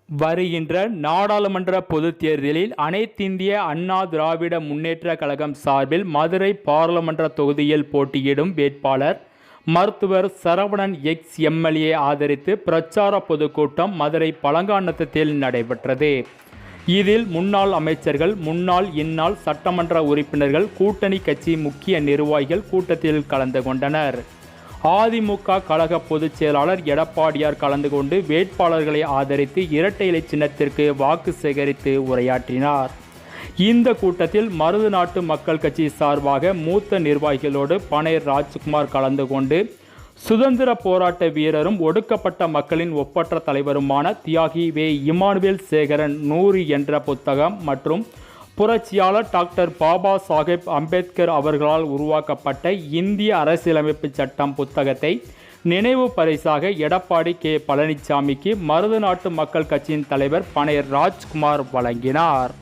வருகின்ற நாடாளுமன்ற பொதுத் தேர்தலில் அனைத்திந்திய அண்ணா திராவிட முன்னேற்றக் கழகம் சார்பில் மதுரை பாராளுமன்ற தொகுதியில் போட்டியிடும் வேட்பாளர் மருத்துவர் சரவணன் எக்ஸ்-எம்எல்ஏ ஆதரித்து பிரச்சார பொதுக்கூட்டம் மதுரை பழங்காநத்தத்தில் நடைபெற்றது. இதில் முன்னாள் அமைச்சர்கள், முன்னாள் இந்நாள் சட்டமன்ற உறுப்பினர்கள், கூட்டணி கட்சி முக்கிய நிர்வாகிகள் கூட்டத்தில் கலந்து கொண்டனர். அதிமுக கழக பொதுச் செயலாளர் எடப்பாடியார் கலந்து கொண்டு வேட்பாளர்களை ஆதரித்து இரட்டை இலை சின்னத்திற்கு வாக்கு சேகரித்து உரையாற்றினார். இந்த கூட்டத்தில் மருதுநாட்டு மக்கள் கட்சி சார்பாக மூத்த நிர்வாகிகளோடு பனையர் ராஜ்குமார் கலந்து கொண்டு சுதந்திர போராட்ட வீரரும் ஒடுக்கப்பட்ட மக்களின் ஒப்பற்ற தலைவருமான தியாகி வே. இமானுவேல் சேகரன் 100 என்ற புத்தகம் மற்றும் புரட்சியாளர் டாக்டர் பாபா சாஹேப் அம்பேத்கர் அவர்களால் உருவாக்கப்பட்ட இந்திய அரசியலமைப்பு சட்டம் புத்தகத்தை நினைவு பரிசாக எடப்பாடி கே. பழனிசாமிக்கு மருதுநாட்டு மக்கள் கட்சியின் தலைவர் பனையர் ராஜ்குமார் வழங்கினார்.